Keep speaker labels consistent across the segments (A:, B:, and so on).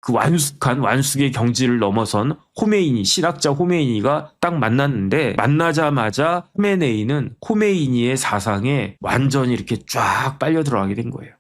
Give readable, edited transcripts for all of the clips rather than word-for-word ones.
A: 그 완숙의 경지를 넘어선 호메이니, 신학자 호메이니가 딱 만났는데 만나자마자 하메네이는 호메이니의 사상에 완전히 이렇게 쫙 빨려 들어가게 된 거예요.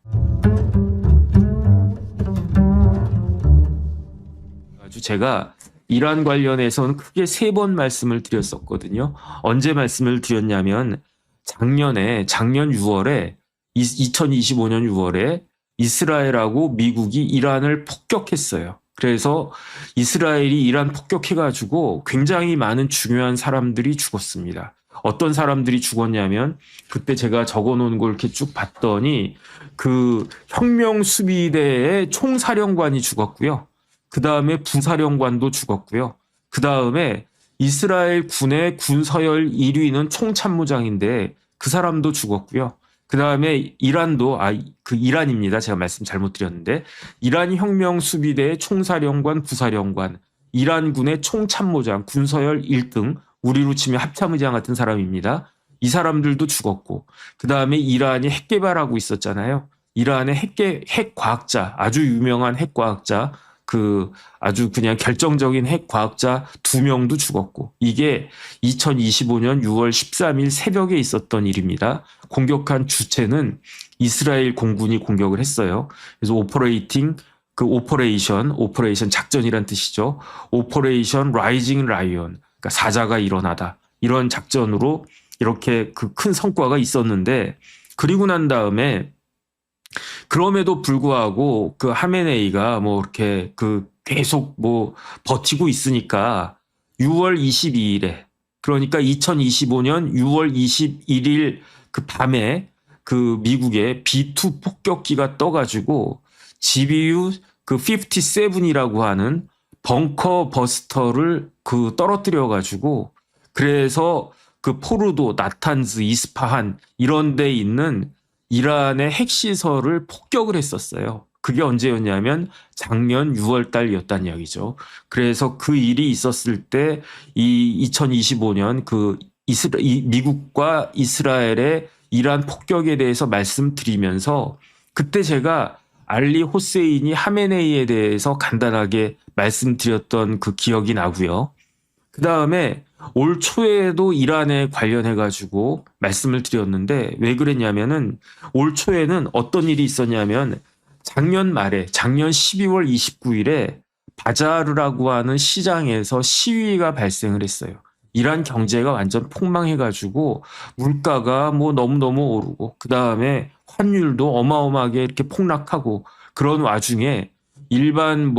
A: 아주 제가 이란 관련해서는 크게 3번 말씀을 드렸었거든요. 언제 말씀을 드렸냐면 작년 6월에 2025년 6월에 이스라엘하고 미국이 이란을 폭격했어요. 그래서 이스라엘이 이란 폭격해가지고 굉장히 많은 중요한 사람들이 죽었습니다. 어떤 사람들이 죽었냐면 그때 제가 적어놓은 걸 이렇게 쭉 봤더니 그 혁명수비대의 총사령관이 죽었고요. 그 다음에 부사령관도 죽었고요. 그 다음에 이스라엘 군의 군서열 1위는 총참모장인데 그 사람도 죽었고요. 그 다음에 이란도, 이란입니다. 제가 말씀 잘못 드렸는데, 이란 혁명수비대의 총사령관, 부사령관, 이란군의 총참모장, 군서열 1등, 우리로 치면 합참의장 같은 사람입니다. 이 사람들도 죽었고, 그 다음에 이란이 핵 개발하고 있었잖아요. 이란의 핵과학자, 아주 유명한 핵과학자, 아주 그냥 결정적인 핵과학자 2명도 죽었고, 이게 2025년 6월 13일 새벽에 있었던 일입니다. 공격한 주체는 이스라엘 공군이 공격을 했어요. 그래서 오퍼레이션 작전이란 뜻이죠. 오퍼레이션 라이징 라이언, 그러니까 사자가 일어나다. 이런 작전으로 이렇게 그 큰 성과가 있었는데, 그리고 난 다음에 그럼에도 불구하고 그 하메네이가 뭐 이렇게 계속 뭐 버티고 있으니까 6월 22일에, 그러니까 2025년 6월 21일 그 밤에 그 미국의 B2 폭격기가 떠가지고 GBU 57이라고 하는 벙커 버스터를 떨어뜨려가지고, 그래서 그 포르도, 나탄즈, 이스파한 이런 데 있는 이란의 핵시설을 폭격을 했었어요. 그게 언제였냐면 작년 6월 달이었다는 이야기죠. 그래서 그 일이 있었을 때 이 2025년 미국과 이스라엘의 이란 폭격에 대해서 말씀드리면서 그때 제가 알리 호세인이 하메네이에 대해서 간단하게 말씀드렸던 그 기억이 나고요. 그 다음에 올 초에도 이란에 관련해가지고 말씀을 드렸는데 왜 그랬냐면은 올 초에는 어떤 일이 있었냐면 작년 12월 29일에 바자르라고 하는 시장에서 시위가 발생을 했어요. 이란 경제가 완전 폭망해가지고 물가가 뭐 너무너무 오르고 그 다음에 환율도 어마어마하게 이렇게 폭락하고 그런 와중에 일반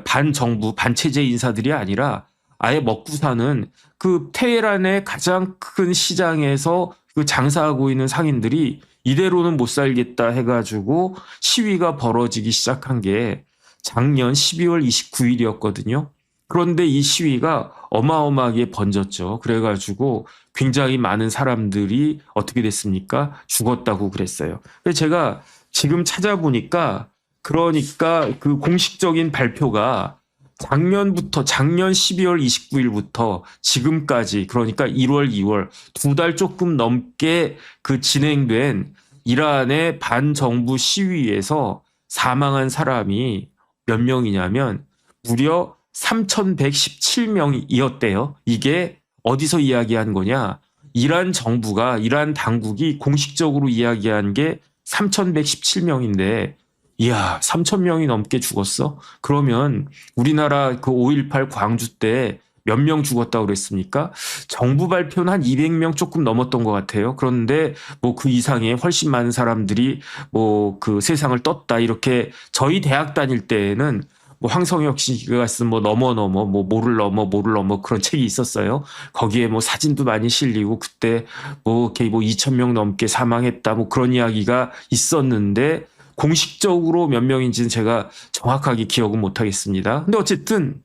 A: 반정부, 반체제 인사들이 아니라 아예 먹고 사는 그 테헤란의 가장 큰 시장에서 장사하고 있는 상인들이 이대로는 못 살겠다 해가지고 시위가 벌어지기 시작한 게 작년 12월 29일이었거든요. 그런데 이 시위가 어마어마하게 번졌죠. 그래가지고 굉장히 많은 사람들이 어떻게 됐습니까? 죽었다고 그랬어요. 그래서 제가 지금 찾아보니까 그러니까 그 공식적인 발표가 작년 12월 29일부터 지금까지, 그러니까 1월, 2월 2달 조금 넘게 진행된 이란의 반정부 시위에서 사망한 사람이 몇 명이냐면 무려 3,117명이었대요. 이게 어디서 이야기한 거냐? 이란 당국이 공식적으로 이야기한 게 3,117명인데 이야, 3,000명이 넘게 죽었어? 그러면 우리나라 5.18 광주 때 몇 명 죽었다고 그랬습니까? 정부 발표는 한 200명 조금 넘었던 것 같아요. 그런데 그 이상의 훨씬 많은 사람들이 세상을 떴다. 이렇게 저희 대학 다닐 때에는 황성혁 씨가 쓴 모를 넘어 그런 책이 있었어요. 거기에 사진도 많이 실리고 그때 이렇게 2,000명 넘게 사망했다. 그런 이야기가 있었는데 공식적으로 몇 명인지는 제가 정확하게 기억은 못하겠습니다. 근데 어쨌든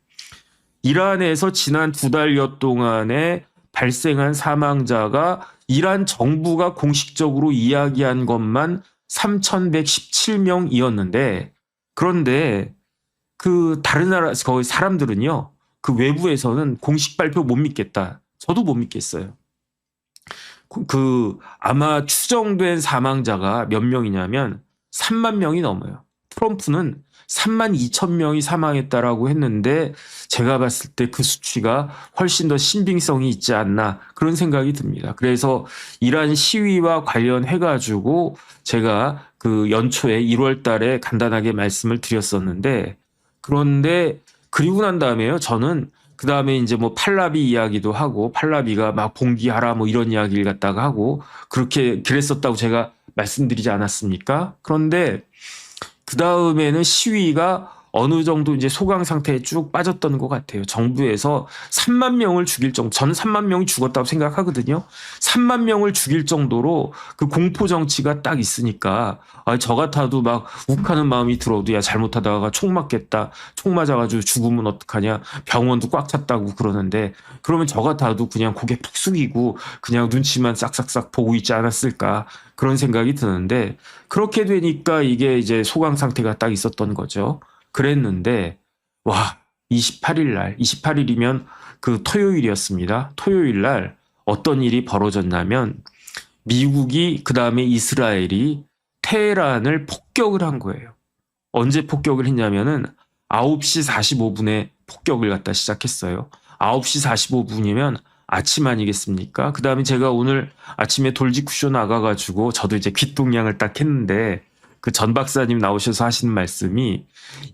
A: 이란에서 지난 2달여 동안에 발생한 사망자가 이란 정부가 공식적으로 이야기한 것만 3,117명이었는데 그런데 다른 나라 거기 사람들은요, 외부에서는 공식 발표 못 믿겠다. 저도 못 믿겠어요. 아마 추정된 사망자가 몇 명이냐면 3만 명이 넘어요. 트럼프는 32,000명이 사망했다라고 했는데 제가 봤을 때 그 수치가 훨씬 더 신빙성이 있지 않나 그런 생각이 듭니다. 그래서 이러한 시위와 관련해 가지고 제가 그 연초에 1월 달에 간단하게 말씀을 드렸었는데, 그런데 그리고 난 다음에요. 저는 그 다음에 이제 뭐 팔라비 이야기도 하고, 팔라비가 막 봉기하라 뭐 이런 이야기를 갖다가 하고 그렇게 그랬었다고 제가 말씀드리지 않았습니까? 그런데 그 다음에는 시위가 어느 정도 이제 소강 상태에 쭉 빠졌던 것 같아요. 정부에서 3만 명을 죽일 정도, 저는 3만 명이 죽었다고 생각하거든요. 3만 명을 죽일 정도로 그 공포 정치가 딱 있으니까, 저 같아도 막 욱하는 마음이 들어도, 야, 잘못하다가 총 맞겠다. 총 맞아가지고 죽으면 어떡하냐. 병원도 꽉 찼다고 그러는데, 그러면 저 같아도 그냥 고개 푹 숙이고 그냥 눈치만 싹싹싹 보고 있지 않았을까. 그런 생각이 드는데, 그렇게 되니까 이게 이제 소강 상태가 딱 있었던 거죠. 그랬는데, 와, 28일이면 그 토요일이었습니다. 토요일 날 어떤 일이 벌어졌냐면, 미국이 그 다음에 이스라엘이 테헤란을 폭격을 한 거예요. 언제 폭격을 했냐면은 9시 45분에 폭격을 갖다 시작했어요. 9시 45분이면 아침 아니겠습니까? 그 다음에 제가 오늘 아침에 돌직구쇼 나가가지고 저도 이제 귓동양을 딱 했는데, 그 전 박사님 나오셔서 하시는 말씀이,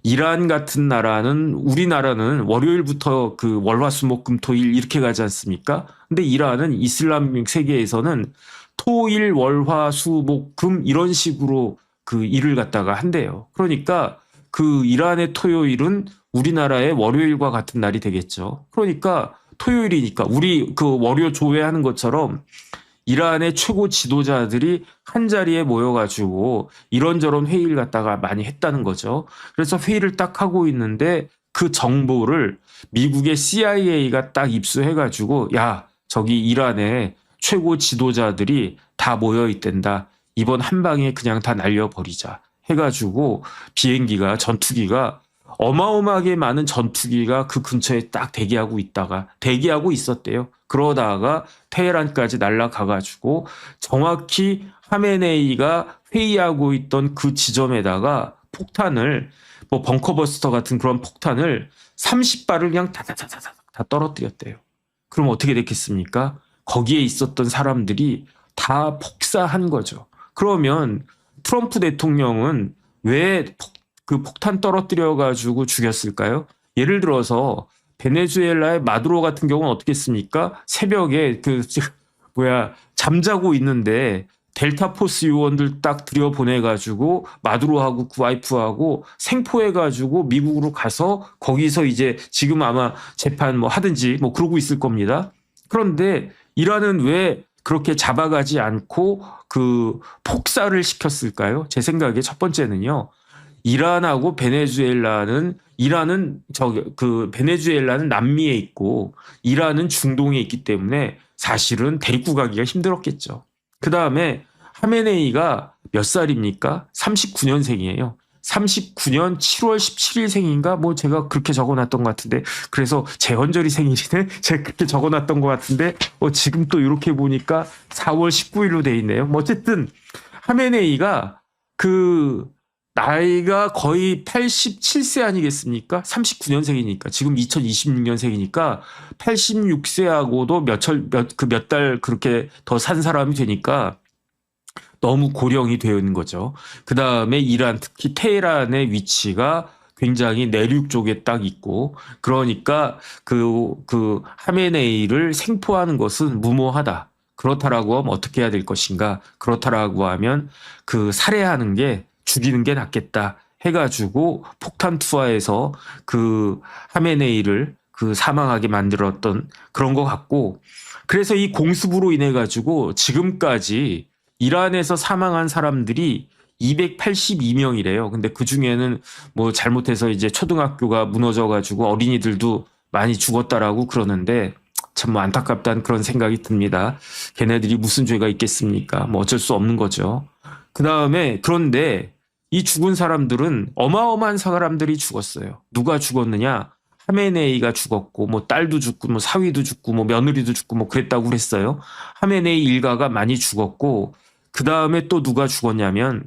A: 이란 같은 나라는, 우리나라는 월요일부터 그 월화수목금토일 이렇게 가지 않습니까? 근데 이란은 이슬람 세계에서는 토일 월화수목금 이런 식으로 그 일을 갖다가 한대요. 그러니까 그 이란의 토요일은 우리나라의 월요일과 같은 날이 되겠죠. 그러니까 토요일이니까 우리 그 월요 조회하는 것처럼 이란의 최고 지도자들이 한 자리에 모여가지고 이런저런 회의를 갖다가 많이 했다는 거죠. 그래서 회의를 딱 하고 있는데 그 정보를 미국의 CIA가 딱 입수해가지고, 야, 저기 이란의 최고 지도자들이 다 모여 있댄다. 이번 한 방에 그냥 다 날려버리자. 해가지고 비행기가, 전투기가, 어마어마하게 많은 전투기가 그 근처에 딱 대기하고 있었대요. 그러다가 테헤란까지 날아가가지고 정확히 하메네이가 회의하고 있던 그 지점에다가 폭탄을, 뭐 벙커버스터 같은 그런 폭탄을 30발을 그냥 다다다다다 다 떨어뜨렸대요. 그럼 어떻게 됐겠습니까? 거기에 있었던 사람들이 다 폭사한 거죠. 그러면 트럼프 대통령은 왜 그 폭탄 떨어뜨려가지고 죽였을까요? 예를 들어서 베네수엘라의 마두로 같은 경우는 어떻게 했습니까? 새벽에 잠자고 있는데 델타 포스 요원들 딱 들여보내가지고 마두로하고 그 와이프하고 생포해가지고 미국으로 가서 거기서 이제 지금 아마 재판 뭐 하든지 뭐 그러고 있을 겁니다. 그런데 이란은 왜 그렇게 잡아가지 않고 그 폭사를 시켰을까요? 제 생각에 첫 번째는요. 이란하고 베네수엘라는, 베네수엘라는 남미에 있고 이란은 중동에 있기 때문에 사실은 데리고 가기가 힘들었겠죠. 그 다음에 하메네이가 몇 살입니까? 39년생이에요. 39년 7월 17일생인가? 뭐 제가 그렇게 적어놨던 것 같은데, 그래서 재헌절이 생일이네? 제가 그렇게 적어놨던 것 같은데, 지금 또 이렇게 보니까 4월 19일로 돼 있네요. 뭐 어쨌든 하메네이가 그 나이가 거의 87세 아니겠습니까? 39년생이니까. 지금 2026년생이니까 86세하고도 몇 달 그렇게 더 산 사람이 되니까 너무 고령이 되어 있는 거죠. 그 다음에 이란, 특히 테헤란의 위치가 굉장히 내륙 쪽에 딱 있고, 그러니까 그 하메네이를 생포하는 것은 무모하다. 그렇다라고 하면 어떻게 해야 될 것인가? 그렇다라고 하면 그 살해하는 게, 죽이는 게 낫겠다 해가지고 폭탄 투하해서 그 하메네이를 그 사망하게 만들었던 그런 것 같고, 그래서 이 공습으로 인해 가지고 지금까지 이란에서 사망한 사람들이 282명이래요. 근데 그 중에는 뭐 잘못해서 이제 초등학교가 무너져 가지고 어린이들도 많이 죽었다라고 그러는데, 참 뭐 안타깝다는 그런 생각이 듭니다. 걔네들이 무슨 죄가 있겠습니까? 뭐 어쩔 수 없는 거죠. 그 다음에 그런데 이 죽은 사람들은 어마어마한 사람들이 죽었어요. 누가 죽었느냐? 하메네이가 죽었고, 뭐 딸도 죽고, 뭐 사위도 죽고, 뭐 며느리도 죽고, 뭐 그랬다고 그랬어요. 하메네이 일가가 많이 죽었고, 그 다음에 또 누가 죽었냐면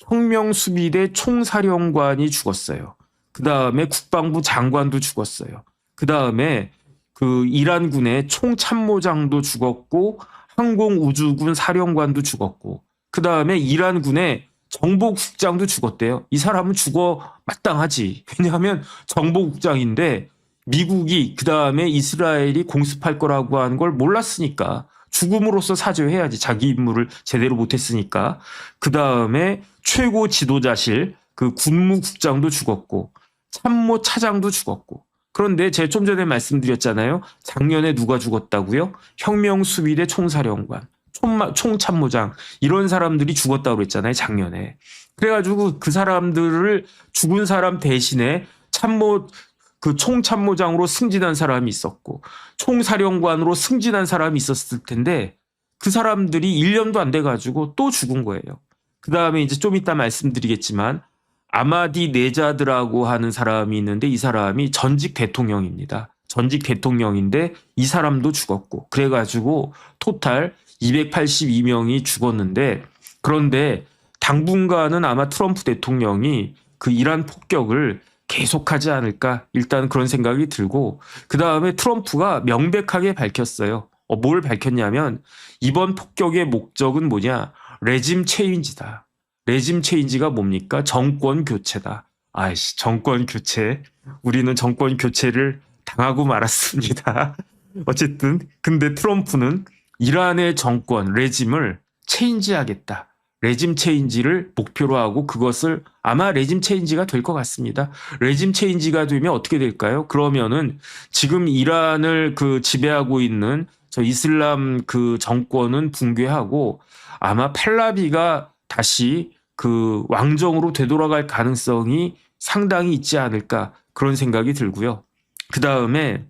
A: 혁명수비대 총사령관이 죽었어요. 그 다음에 국방부 장관도 죽었어요. 그 다음에 그 이란군의 총참모장도 죽었고 항공우주군 사령관도 죽었고 그 다음에 이란군의 정보국장도 죽었대요. 이 사람은 죽어 마땅하지. 왜냐하면 정보국장인데 미국이 그 다음에 이스라엘이 공습할 거라고 하는 걸 몰랐으니까 죽음으로써 사죄해야지. 자기 임무를 제대로 못했으니까. 그 다음에 최고 지도자실 그 군무국장도 죽었고 참모 차장도 죽었고. 그런데 제가 좀 전에 말씀드렸잖아요. 작년에 누가 죽었다고요? 혁명수비대 총사령관, 총참모장 이런 사람들이 죽었다고 그랬잖아요. 작년에. 그래가지고 그 사람들을 죽은 사람 대신에 그 총참모장으로 승진한 사람이 있었고 총사령관으로 승진한 사람이 있었을 텐데 그 사람들이 1년도 안 돼가지고 또 죽은 거예요. 그 다음에 이제 좀 이따 말씀드리겠지만 아마디 네자드라고 하는 사람이 있는데 이 사람이 전직 대통령입니다. 전직 대통령인데 이 사람도 죽었고 그래가지고 토탈 282명이 죽었는데 그런데 당분간은 아마 트럼프 대통령이 그 이란 폭격을 계속하지 않을까 일단 그런 생각이 들고 그 다음에 트럼프가 명백하게 밝혔어요. 뭘 밝혔냐면 이번 폭격의 목적은 뭐냐? 레짐 체인지다. 레짐 체인지가 뭡니까? 정권 교체다. 아이씨, 정권 교체. 우리는 정권 교체를 당하고 말았습니다. 어쨌든 근데 트럼프는 이란의 정권, 레짐을 체인지하겠다. 레짐 체인지를 목표로 하고 그것을 아마 레짐 체인지가 될 것 같습니다. 레짐 체인지가 되면 어떻게 될까요? 그러면은 지금 이란을 그 지배하고 있는 저 이슬람 그 정권은 붕괴하고 아마 팔라비가 다시 그 왕정으로 되돌아갈 가능성이 상당히 있지 않을까 그런 생각이 들고요. 그 다음에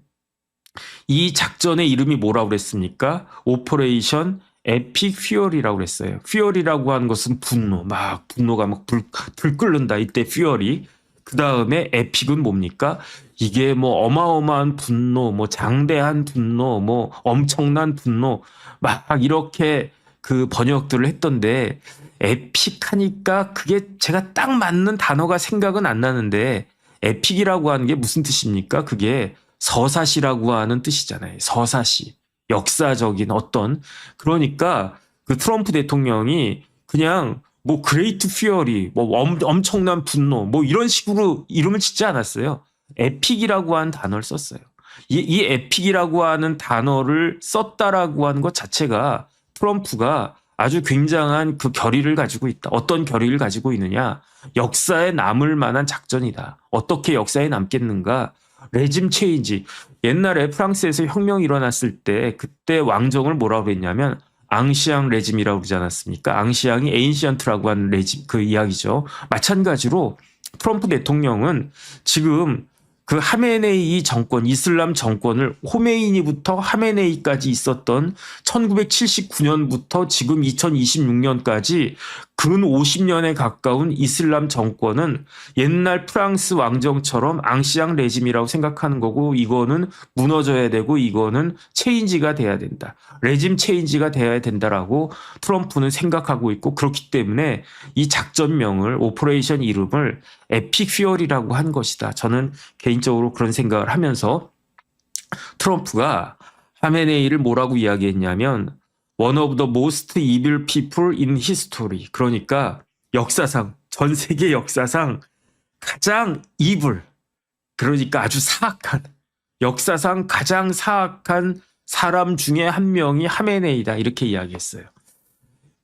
A: 이 작전의 이름이 뭐라고 그랬습니까? 오퍼레이션 에픽 퓨어리라고 그랬어요. 퓨어리라고 하는 것은 분노가 막 불 끓는다. 이때 퓨어리. 그 다음에 에픽은 뭡니까? 이게 뭐 어마어마한 분노, 뭐 장대한 분노, 뭐 엄청난 분노, 막 이렇게 그 번역들을 했던데 에픽하니까 그게 제가 딱 맞는 단어가 생각은 안 나는데 에픽이라고 하는 게 무슨 뜻입니까? 그게 서사시라고 하는 뜻이잖아요. 서사시. 역사적인 어떤 그러니까 그 트럼프 대통령이 그냥 뭐 그레이트 퓨어리 뭐 엄청난 분노 뭐 이런 식으로 이름을 짓지 않았어요. 에픽이라고 하는 단어를 썼어요. 이 에픽이라고 하는 단어를 썼다라고 하는 것 자체가 트럼프가 아주 굉장한 그 결의를 가지고 있다. 어떤 결의를 가지고 있느냐. 역사에 남을 만한 작전이다. 어떻게 역사에 남겠는가. 레짐 체인지. 옛날에 프랑스에서 혁명이 일어났을 때 그때 왕정을 뭐라고 그랬냐면 앙시앙 레짐이라고 그러지 않았습니까? 앙시앙이 에인시언트라고 하는 레짐 그 이야기죠. 마찬가지로 트럼프 대통령은 지금 그 하메네이 정권, 이슬람 정권을 호메이니부터 하메네이까지 있었던 1979년부터 지금 2026년까지 근 50년에 가까운 이슬람 정권은 옛날 프랑스 왕정처럼 앙시앙 레짐이라고 생각하는 거고 이거는 무너져야 되고 이거는 체인지가 돼야 된다. 레짐 체인지가 돼야 된다라고 트럼프는 생각하고 있고 그렇기 때문에 이 작전명을 오퍼레이션 이름을 에픽 퓨어리라고 한 것이다. 저는 개인적으로 그런 생각을 하면서 트럼프가 하메네이를 뭐라고 이야기했냐면 One of the most evil people in history. 그러니까 역사상 전 세계 역사상 가장 evil 그러니까 아주 사악한 역사상 가장 사악한 사람 중에 한 명이 하메네이다 이렇게 이야기했어요.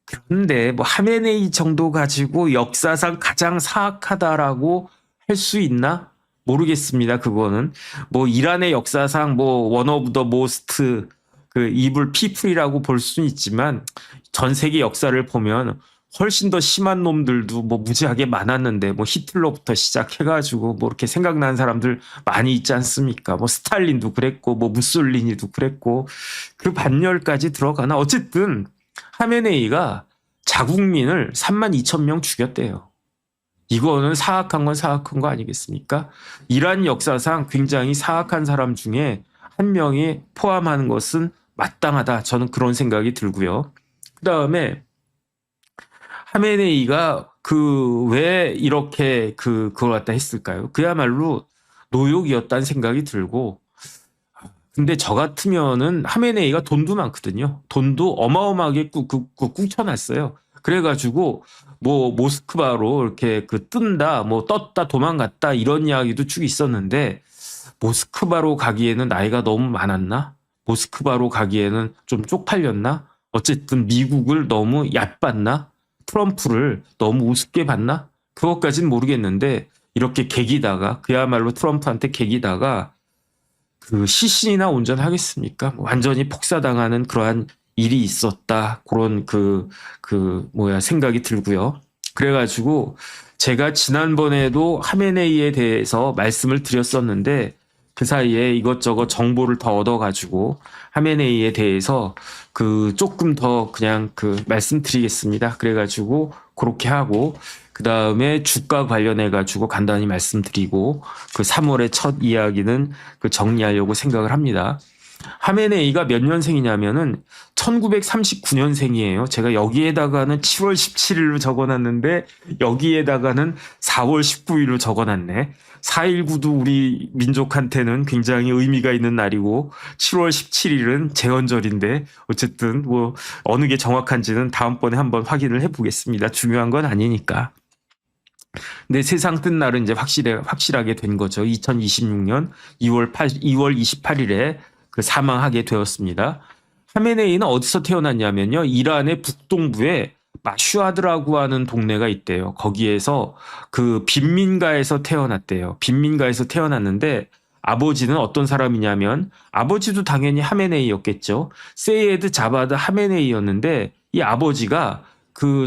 A: 그런데 뭐 하메네이 정도 가지고 역사상 가장 사악하다라고 할 수 있나? 모르겠습니다. 그거는 뭐 이란의 역사상 뭐 one of the most 그 evil people이라고 볼 수는 있지만 전 세계 역사를 보면 훨씬 더 심한 놈들도 뭐 무지하게 많았는데 뭐 히틀러부터 시작해가지고 뭐 이렇게 생각나는 사람들 많이 있지 않습니까? 뭐 스탈린도 그랬고 뭐 무솔리니도 그랬고 그 반열까지 들어가나 어쨌든 하메네이가 자국민을 32,000명 죽였대요. 이거는 사악한 건 사악한 거 아니겠습니까? 이란 역사상 굉장히 사악한 사람 중에 한 명이 포함하는 것은 마땅하다. 저는 그런 생각이 들고요. 그 다음에 하메네이가 그 왜 이렇게 그걸 갖다 했을까요? 그야말로 노욕이었다는 생각이 들고 근데 저 같으면은 하메네이가 돈도 많거든요. 돈도 어마어마하게 꾹쳐놨어요. 그래가지고 뭐 모스크바로 이렇게 뜬다, 뭐 떴다, 도망갔다 이런 이야기도 쭉 있었는데 모스크바로 가기에는 나이가 너무 많았나? 모스크바로 가기에는 좀 쪽팔렸나? 어쨌든 미국을 너무 얕봤나? 트럼프를 너무 우습게 봤나? 그것까진 모르겠는데 이렇게 개기다가 그야말로 트럼프한테 개기다가 그 시신이나 온전하겠습니까? 완전히 폭사당하는 그러한 일이 있었다. 그런 생각이 들고요. 그래가지고 제가 지난번에도 하메네이에 대해서 말씀을 드렸었는데 그 사이에 이것저것 정보를 더 얻어가지고 하메네이에 대해서 조금 더 그냥 말씀드리겠습니다. 그래가지고 그렇게 하고 그 다음에 주가 관련해가지고 간단히 말씀드리고 3월의 첫 이야기는 정리하려고 생각을 합니다. 하메네이가 몇 년생이냐면은 1939년생이에요. 제가 여기에다가는 7월 17일로 적어놨는데 여기에다가는 4월 19일로 적어놨네. 4.19도 우리 민족한테는 굉장히 의미가 있는 날이고 7월 17일은 제헌절인데 어쨌든 뭐 어느 게 정확한지는 다음번에 한번 확인을 해보겠습니다. 중요한 건 아니니까. 근데 세상 뜬 날은 이제 확실하게 된 거죠. 2026년 2월 28일에 사망하게 되었습니다. 하메네이는 어디서 태어났냐면요. 이란의 북동부에 마슈아드라고 하는 동네가 있대요. 거기에서 빈민가에서 태어났대요. 빈민가에서 태어났는데 아버지는 어떤 사람이냐면 아버지도 당연히 하메네이였겠죠. 세이에드 자바드 하메네이였는데 이 아버지가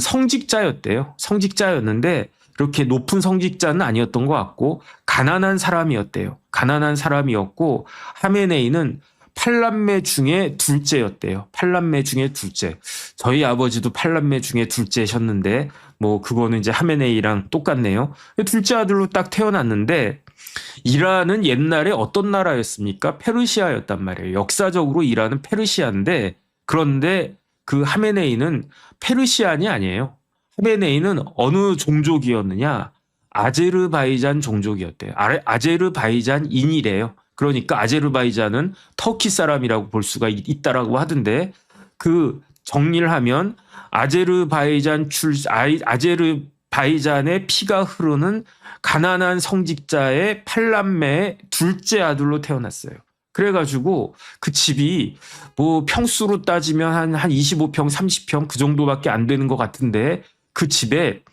A: 성직자였대요. 성직자였는데 그렇게 높은 성직자는 아니었던 것 같고 가난한 사람이었대요. 가난한 사람이었고 하메네이는 8남매 중에 둘째였대요. 8남매 중에 둘째. 저희 아버지도 8남매 중에 둘째셨는데 뭐 그거는 이제 하메네이랑 똑같네요. 둘째 아들로 딱 태어났는데 이란은 옛날에 어떤 나라였습니까? 페르시아였단 말이에요. 역사적으로 이란은 페르시아인데 그런데 하메네이는 페르시안이 아니에요. 하메네이는 어느 종족이었느냐? 아제르바이잔 종족이었대요. 아제르바이잔인이래요. 그러니까 아제르바이잔은 터키 사람이라고 볼 수가 있다라고 하던데 정리를 하면 아제르바이잔의 피가 흐르는 가난한 성직자의 8남매의 둘째 아들로 태어났어요. 그래가지고 그 집이 뭐 평수로 따지면 한 25평, 30평 그 정도밖에 안 되는 것 같은데 그 집에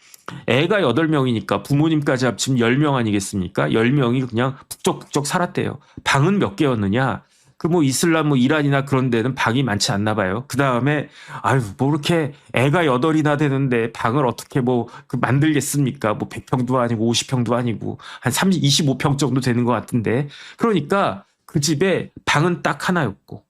A: 애가 8명이니까 부모님까지 합치면 10명 아니겠습니까? 10명이 그냥 북적북적 살았대요. 방은 몇 개였느냐? 이슬람 이란이나 그런 데는 방이 많지 않나 봐요. 그 다음에 뭐 이렇게 애가 8이나 되는데 방을 어떻게 만들겠습니까? 100평도 아니고 50평도 아니고 한 25평 정도 되는 것 같은데 그러니까 그 집에 방은 딱 하나였고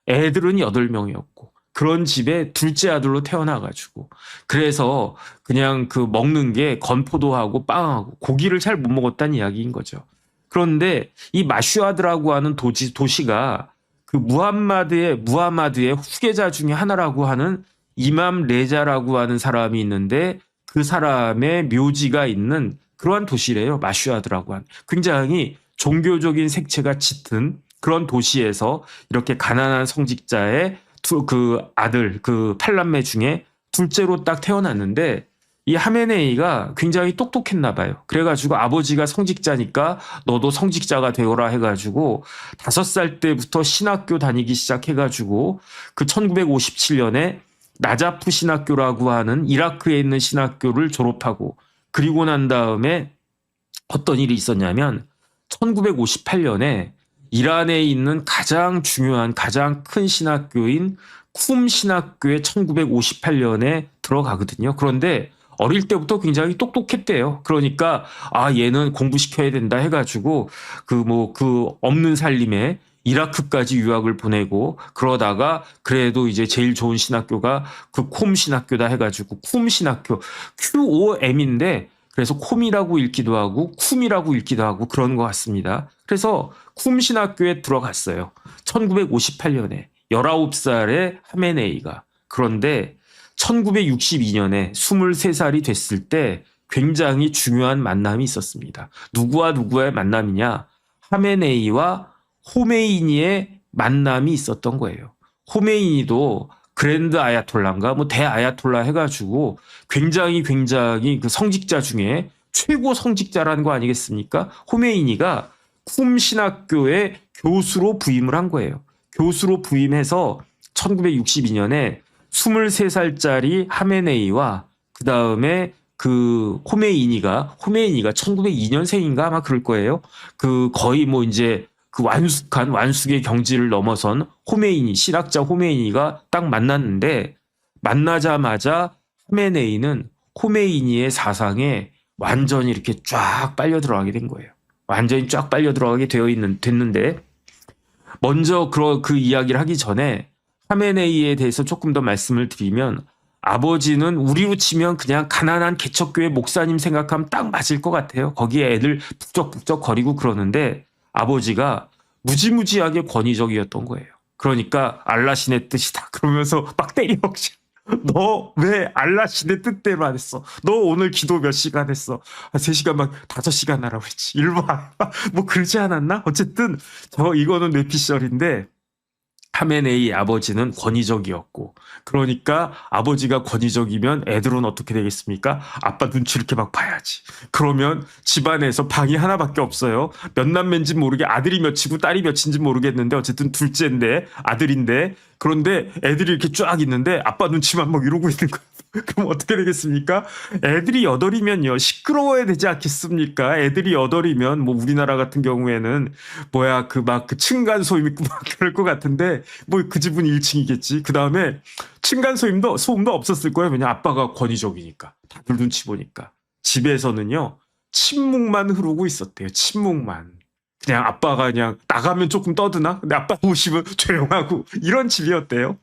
A: 애들은 8명이었고 그런 집에 둘째 아들로 태어나가지고 그래서 그냥 먹는 게 건포도하고 빵하고 고기를 잘 못 먹었다는 이야기인 거죠. 그런데 이 마슈아드라고 하는 도시가 무함마드의 후계자 중에 하나라고 하는 이맘 레자라고 하는 사람이 있는데 그 사람의 묘지가 있는 그러한 도시래요. 마슈아드라고 하는 굉장히 종교적인 색채가 짙은 그런 도시에서 이렇게 가난한 성직자의 아들 8남매 중에 둘째로 딱 태어났는데 이 하메네이가 굉장히 똑똑했나 봐요. 그래가지고 아버지가 성직자니까 너도 성직자가 되어라 해가지고 5살 때부터 신학교 다니기 시작해가지고 1957년에 나자프 신학교라고 하는 이라크에 있는 신학교를 졸업하고 그리고 난 다음에 어떤 일이 있었냐면 1958년에 이란에 있는 가장 중요한 가장 큰 신학교인 쿰 신학교에 1958년에 들어가거든요. 그런데 어릴 때부터 굉장히 똑똑했대요. 그러니까 얘는 공부시켜야 된다 해가지고 없는 살림에 이라크까지 유학을 보내고 그러다가 그래도 이제 제일 좋은 신학교가 쿰 신학교다 해가지고 쿰 신학교 QOM인데 그래서 콤이라고 읽기도 하고 쿰이라고 읽기도 하고 그런 것 같습니다. 그래서 쿰 신학교에 들어갔어요. 1958년에 19살의 하메네이가. 그런데 1962년에 23살이 됐을 때 굉장히 중요한 만남이 있었습니다. 누구와 누구의 만남이냐? 하메네이와 호메이니의 만남이 있었던 거예요. 호메이니도 그랜드 아야톨라인가 뭐 대아야톨라 해가지고 굉장히 그 성직자 중에 최고 성직자라는 거 아니겠습니까? 호메이니가 쿰 신학교의 교수로 부임을 한 거예요. 교수로 부임해서 1962년에 23살짜리 하메네이와 그 다음에 그 호메이니가 1902년생인가 아마 그럴 거예요. 그 거의 뭐 이제 그 완숙의 경지를 넘어선 호메이니, 신학자 호메이니가 딱 만났는데 만나자마자 하메네이는 호메이니의 사상에 완전히 이렇게 쫙 빨려 들어가게 된 거예요. 완전히 쫙 빨려 들어가게 됐는데 먼저 그 이야기를 하기 전에 하메네이에 대해서 조금 더 말씀을 드리면 아버지는 우리로 치면 그냥 가난한 개척교회 목사님 생각하면 딱 맞을 것 같아요. 거기에 애들 북적북적 거리고 그러는데 아버지가 무지무지하게 권위적이었던 거예요. 그러니까 알라신의 뜻이다 그러면서 막 때려. 너 왜 알라신의 뜻대로 안 했어? 너 오늘 기도 몇 시간 했어? 3시간 막 5시간 하라고 했지. 일봐. 뭐 그러지 않았나? 어쨌든 이거는 뇌피셜인데 하메네이 아버지는 권위적이었고 그러니까 아버지가 권위적이면 애들은 어떻게 되겠습니까? 아빠 눈치 이렇게 막 봐야지. 그러면 집안에서 방이 하나밖에 없어요. 몇 남매인지 모르게 아들이 몇이고 딸이 몇인지 모르겠는데 어쨌든 둘째인데 아들인데 그런데 애들이 이렇게 쫙 있는데 아빠 눈치만 막 이러고 있는 거예요. 그럼 어떻게 되겠습니까? 애들이 8이면요 시끄러워야 되지 않겠습니까? 애들이 8이면 뭐 우리나라 같은 경우에는 뭐야 그 층간소음 있고 막 그럴 것 같은데 뭐 그 집은 1층이겠지. 그 다음에 층간소음도 없었을 거예요. 왜냐 아빠가 권위적이니까 다들 눈치 보니까. 집에서는요 침묵만 흐르고 있었대요. 침묵만. 그냥 아빠가 그냥 나가면 조금 떠드나? 근데 아빠 오시면 조용하고 이런 집이었대요.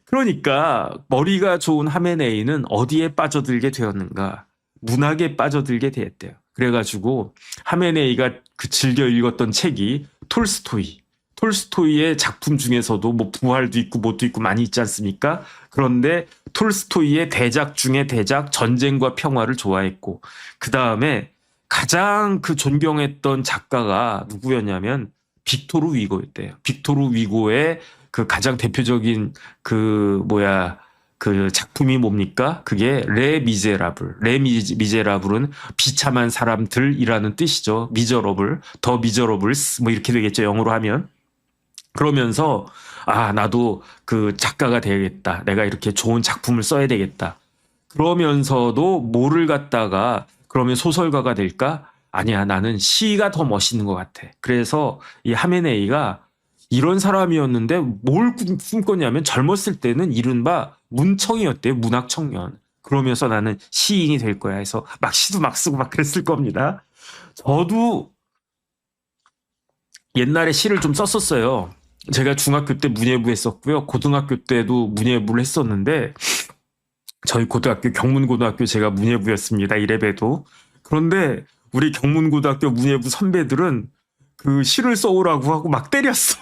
A: 그러니까 머리가 좋은 하메네이는 어디에 빠져들게 되었는가? 문학에 빠져들게 되었대요. 그래가지고 하메네이가 그 즐겨 읽었던 책이 톨스토이의 작품 중에서도 뭐 부활도 있고 뭣도 있고 많이 있지 않습니까? 그런데 톨스토이의 대작 중에 대작 전쟁과 평화를 좋아했고 그 다음에 가장 그 존경했던 작가가 누구였냐면 빅토르 위고였대요. 빅토르 위고의 그 가장 대표적인 그 작품이 뭡니까? 그게 레 미제라블. 레 미제라블은 비참한 사람들이라는 뜻이죠. 미저러블, 더 미저러블스 뭐 이렇게 되겠죠. 영어로 하면. 그러면서 나도 그 작가가 되야겠다. 내가 이렇게 좋은 작품을 써야 되겠다. 그러면서도 뭐를 갖다가 그러면 소설가가 될까? 아니야, 나는 시가 더 멋있는 것 같아. 그래서 이 하메네이가 이런 사람이었는데 뭘 꿈꿨냐면 젊었을 때는 이른바 문청이었대요. 문학 청년. 그러면서 나는 시인이 될 거야 해서 막 시도 막 쓰고 막 그랬을 겁니다. 저도 옛날에 시를 좀 썼었어요. 제가 중학교 때 문예부 했었고요. 고등학교 때도 문예부를 했었는데 저희 고등학교 경문고등학교 제가 문예부였습니다. 이래봬도. 그런데 우리 경문고등학교 문예부 선배들은 그 시를 써오라고 하고 막 때렸어.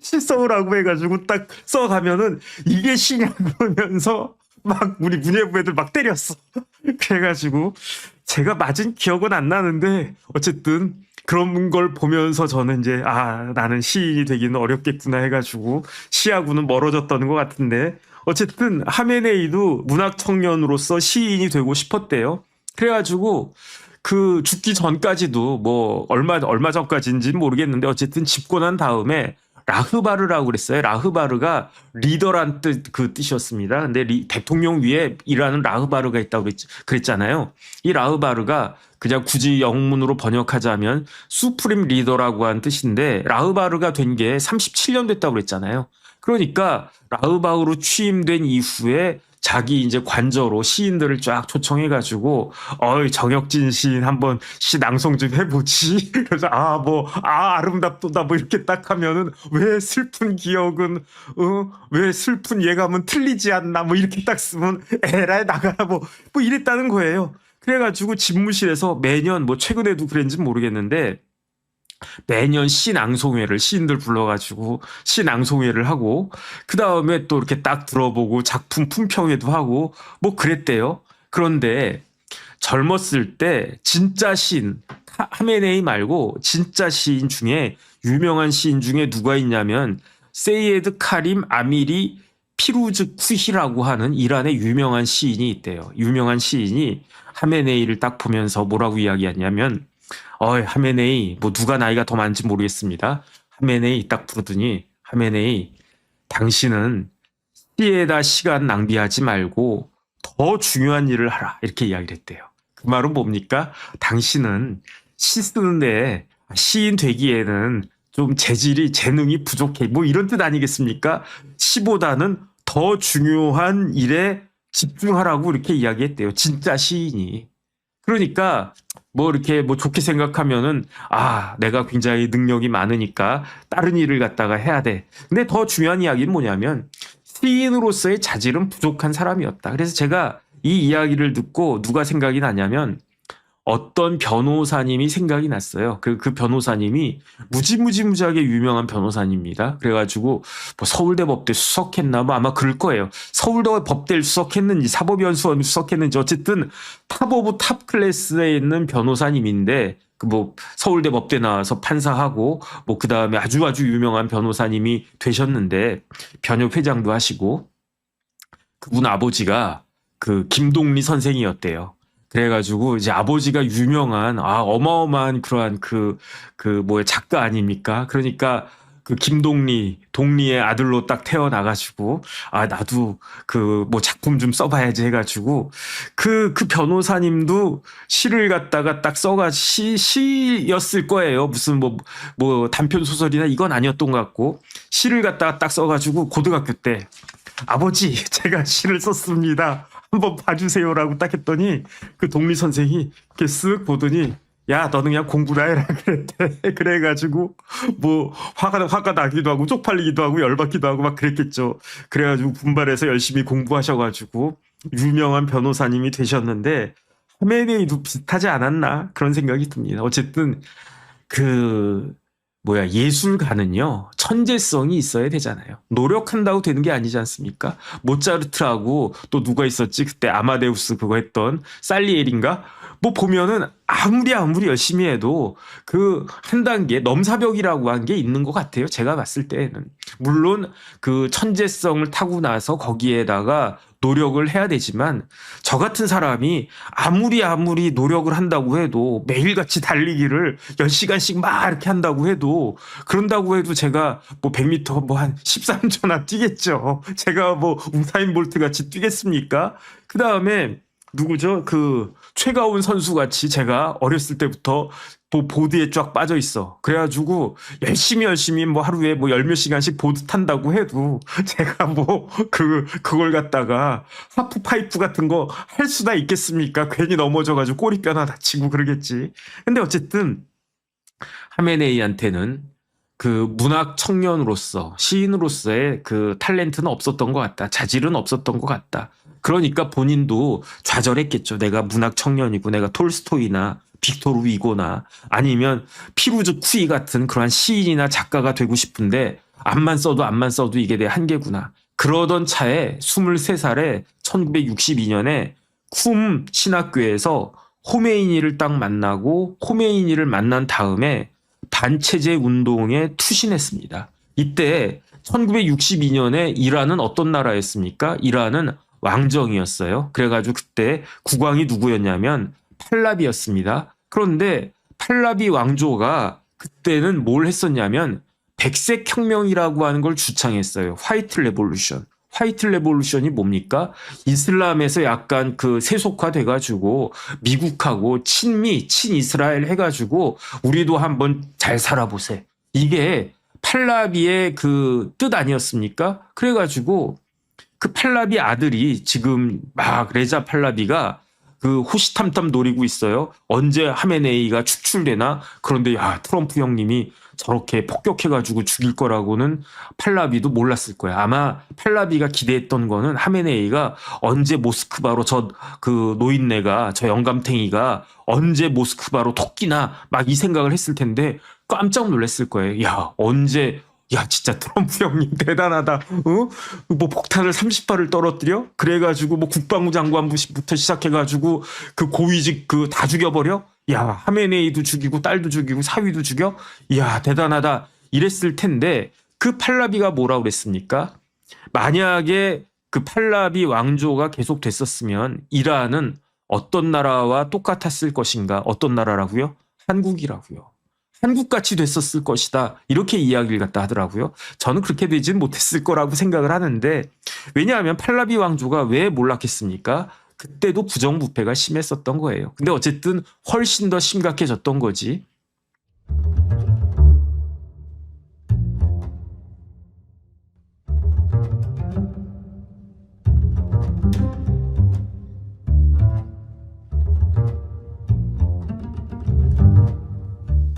A: 시 써오라고 해가지고 딱 써가면은 이게 시냐 그러면서 막 우리 문예부 애들 막 때렸어. 그래가지고 제가 맞은 기억은 안 나는데 어쨌든 그런 걸 보면서 저는 이제 나는 시인이 되기는 어렵겠구나 해가지고 시하고는 멀어졌던 것 같은데 어쨌든 하메네이도 문학 청년으로서 시인이 되고 싶었대요. 그래가지고 그 죽기 전까지도 뭐 얼마 전까지인지는 모르겠는데 어쨌든 집권한 다음에 라흐바르라고 그랬어요. 라흐바르가 리더란 그 뜻이었습니다. 근데 대통령 위에 일하는 라흐바르가 있다고 그랬잖아요. 이 라흐바르가 그냥 굳이 영문으로 번역하자면 수프림 리더라고 한 뜻인데 라흐바르가 된 게 37년 됐다고 그랬잖아요. 그러니까 라흐바르로 취임된 이후에 자기 이제 관저로 시인들을 쫙 초청해가지고 정혁진 시인 한번 시 낭송 좀 해보지. 그래서 아름답도다 뭐 이렇게 딱 하면은 왜 슬픈 기억은 왜 슬픈 예감은 틀리지 않나 뭐 이렇게 딱 쓰면 에라이 나가라 뭐 이랬다는 거예요. 그래가지고 집무실에서 매년 뭐 최근에도 그랬는지 모르겠는데 매년 시낭송회를 시인들 불러가지고 시낭송회를 하고 그 다음에 또 이렇게 딱 들어보고 작품 품평회도 하고 뭐 그랬대요. 그런데 젊었을 때 진짜 시인 하메네이 말고 진짜 시인 중에 유명한 시인 중에 누가 있냐면 세이에드 카림 아미리 피루즈 쿠히라고 하는 이란의 유명한 시인이 있대요. 유명한 시인이 하메네이를 딱 보면서 뭐라고 이야기하냐면 하메네이 뭐 누가 나이가 더 많은지 모르겠습니다. 하메네이 딱 부르더니 하메네이 당신은 시에다 시간 낭비하지 말고 더 중요한 일을 하라 이렇게 이야기를 했대요. 그 말은 뭡니까? 당신은 시 쓰는데 시인 되기에는 좀 재능이 부족해. 뭐 이런 뜻 아니겠습니까? 시보다는 더 중요한 일에 집중하라고 이렇게 이야기했대요. 진짜 시인이. 그러니까 뭐 이렇게 뭐 좋게 생각하면은 내가 굉장히 능력이 많으니까 다른 일을 갖다가 해야 돼. 근데 더 중요한 이야기는 뭐냐면 시인으로서의 자질은 부족한 사람이었다. 그래서 제가 이 이야기를 듣고 누가 생각이 나냐면 어떤 변호사님이 생각이 났어요. 그 변호사님이 무지무지무지하게 유명한 변호사님입니다. 그래가지고 뭐 서울대 법대 수석했나 뭐 아마 그럴 거예요. 서울대 법대를 수석했는지 사법연수원 수석했는지 어쨌든 탑 오브 탑 클래스에 있는 변호사님인데 그 뭐 서울대 법대 나와서 판사하고 뭐 그 다음에 아주 유명한 변호사님이 되셨는데 변협 회장도 하시고 그분 아버지가 그 김동리 선생이었대요. 그래가지고 이제 아버지가 유명한 어마어마한 그러한 작가 아닙니까? 그러니까 그 동리의 아들로 딱 태어나가지고 나도 그 뭐 작품 좀 써봐야지 해가지고 그 변호사님도 시를 갖다가 딱 시였을 거예요. 무슨 뭐 단편 소설이나 이건 아니었던 것 같고 시를 갖다가 딱 써가지고 고등학교 때 아버지 제가 시를 썼습니다. 한번 봐주세요라고 딱 했더니 그 동리 선생이 이렇게 쓱 보더니 야 너는 그냥 공부나 해라 그랬대. 그래가지고 뭐 화가 나기도 하고 쪽팔리기도 하고 열받기도 하고 막 그랬겠죠. 그래가지고 분발해서 열심히 공부하셔가지고 유명한 변호사님이 되셨는데 하메네이도 비슷하지 않았나 그런 생각이 듭니다. 어쨌든 예술가는요, 천재성이 있어야 되잖아요. 노력한다고 되는 게 아니지 않습니까? 모차르트라고 또 누가 있었지? 그때 아마데우스 그거 했던 살리에리인가? 뭐 보면은 아무리 열심히 해도 그 한 단계 넘사벽이라고 한 게 있는 것 같아요. 제가 봤을 때는. 물론 그 천재성을 타고 나서 거기에다가 노력을 해야 되지만 저 같은 사람이 아무리 노력을 한다고 해도 매일같이 달리기를 10시간씩 막 이렇게 한다고 해도 그런다고 해도 제가 뭐 100m 뭐 한 13초나 뛰겠죠. 제가 뭐 우사인 볼트 같이 뛰겠습니까? 그 다음에 누구죠? 그 최가온 선수 같이 제가 어렸을 때부터 보드에 쫙 빠져 있어. 그래가지고 열심히 뭐 하루에 뭐 열 몇 시간씩 보드 탄다고 해도 제가 뭐 그걸 갖다가 하프 파이프 같은 거 할 수나 있겠습니까? 괜히 넘어져가지고 꼬리뼈 하나 다치고 그러겠지. 근데 어쨌든 하메네이한테는 그 문학 청년으로서 시인으로서의 그 탤런트는 없었던 것 같다. 자질은 없었던 것 같다. 그러니까 본인도 좌절했겠죠. 내가 문학 청년이고 내가 톨스토이나 빅토르 위고나 아니면 피루즈 쿠이 같은 그러한 시인이나 작가가 되고 싶은데 앞만 써도 이게 내 한계구나. 그러던 차에 23살에 1962년에 쿰 신학교에서 호메이니를 딱 만나고 호메이니를 만난 다음에 반체제 운동에 투신했습니다. 이때 1962년에 이란은 어떤 나라였습니까? 이란은 왕정이었어요. 그래가지고 그때 국왕이 누구였냐면 팔라비였습니다. 그런데 팔라비 왕조가 그때는 뭘 했었냐면 백색 혁명이라고 하는 걸 주창했어요. 화이트 레볼루션. 화이트 레볼루션이 뭡니까? 이슬람에서 약간 그 세속화돼가지고 미국하고 친이스라엘 해가지고 우리도 한번 잘 살아보세. 이게 팔라비의 그 뜻 아니었습니까? 그래가지고 그 팔라비 아들이 지금 막 레자 팔라비가 그 호시탐탐 노리고 있어요. 언제 하메네이가 축출되나? 그런데 트럼프 형님이 저렇게 폭격해가지고 죽일 거라고는 팔라비도 몰랐을 거야. 아마 팔라비가 기대했던 거는 하메네이가 언제 모스크바로 그 노인네가 저 영감탱이가 언제 모스크바로 토끼나 막 이 생각을 했을 텐데 깜짝 놀랐을 거예요. 야 언제 야 진짜 트럼프 형님 대단하다. 어? 뭐 폭탄을 30발을 떨어뜨려? 그래가지고 뭐 국방부 장관부터 시작해가지고 그 고위직 그 다 죽여버려? 야 하메네이도 죽이고 딸도 죽이고 사위도 죽여? 야 대단하다 이랬을 텐데 그 팔라비가 뭐라고 그랬습니까? 만약에 그 팔라비 왕조가 계속 됐었으면 이란은 어떤 나라와 똑같았을 것인가? 어떤 나라라고요? 한국이라고요. 한국같이 됐었을 것이다. 이렇게 이야기를 갖다 하더라고요. 저는 그렇게 되진 못했을 거라고 생각을 하는데 왜냐하면 팔라비 왕조가 왜 몰락했습니까? 그때도 부정부패가 심했었던 거예요. 근데 어쨌든 훨씬 더 심각해졌던 거지.